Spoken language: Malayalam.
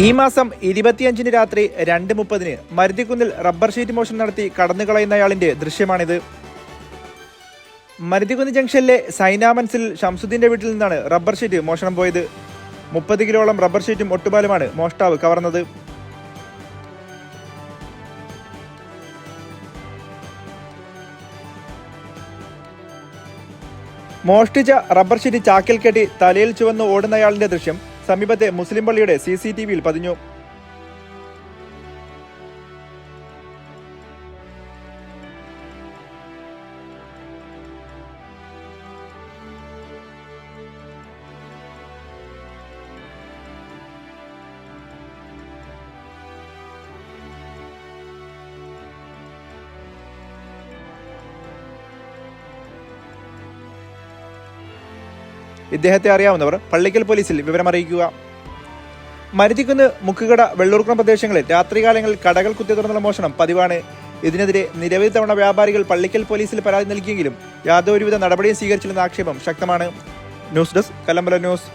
ഈ മാസം 25-ന് രാത്രി 2:30-ന് മരുതിക്കുന്നിൽ റബ്ബർ ഷീറ്റ് മോഷണം നടത്തി കടന്നുകളയുന്നയാളിന്റെ ദൃശ്യമാണിത്. മരുതിക്കുന്ന് ജംഗ്ഷനിലെ സൈനാമൻസിൽ ഷംസുദ്ദീന്റെ വീട്ടിൽ നിന്നാണ് റബ്ബർ ഷീറ്റ് മോഷണം പോയത്. 30 കിലോളം റബ്ബർ ഷീറ്റും ഒട്ടുപാലുമാണ് മോഷ്ടാവ് കവർന്നത്. മോഷ്ടിച്ച റബ്ബർ ഷീറ്റ് ചാക്കിൽ കെട്ടി തലയിൽ ചുവന്ന് ഓടുന്നയാളിന്റെ ദൃശ്യം സമീപത്തെ മുസ്ലിം പള്ളിയുടെ CCTV-യിൽ പതിഞ്ഞു. ഇദ്ദേഹത്തെ അറിയാവുന്നവർ പള്ളിക്കൽ പോലീസിൽ വിവരമറിയിക്കുക. മരുതിക്കുന്ന്, മുക്കുകട, വെള്ളൂർക്കുളം പ്രദേശങ്ങളിൽ രാത്രികാലങ്ങളിൽ കടകൾ കുത്തി തുറന്നുള്ള മോഷണം പതിവാണ്. ഇതിനെതിരെ നിരവധി തവണ വ്യാപാരികൾ പള്ളിക്കൽ പോലീസിൽ പരാതി നൽകിയെങ്കിലും യാതൊരുവിധ നടപടിയും സ്വീകരിച്ചില്ലെന്ന ആക്ഷേപം ശക്തമാണ്. News desk, Kallambalam news.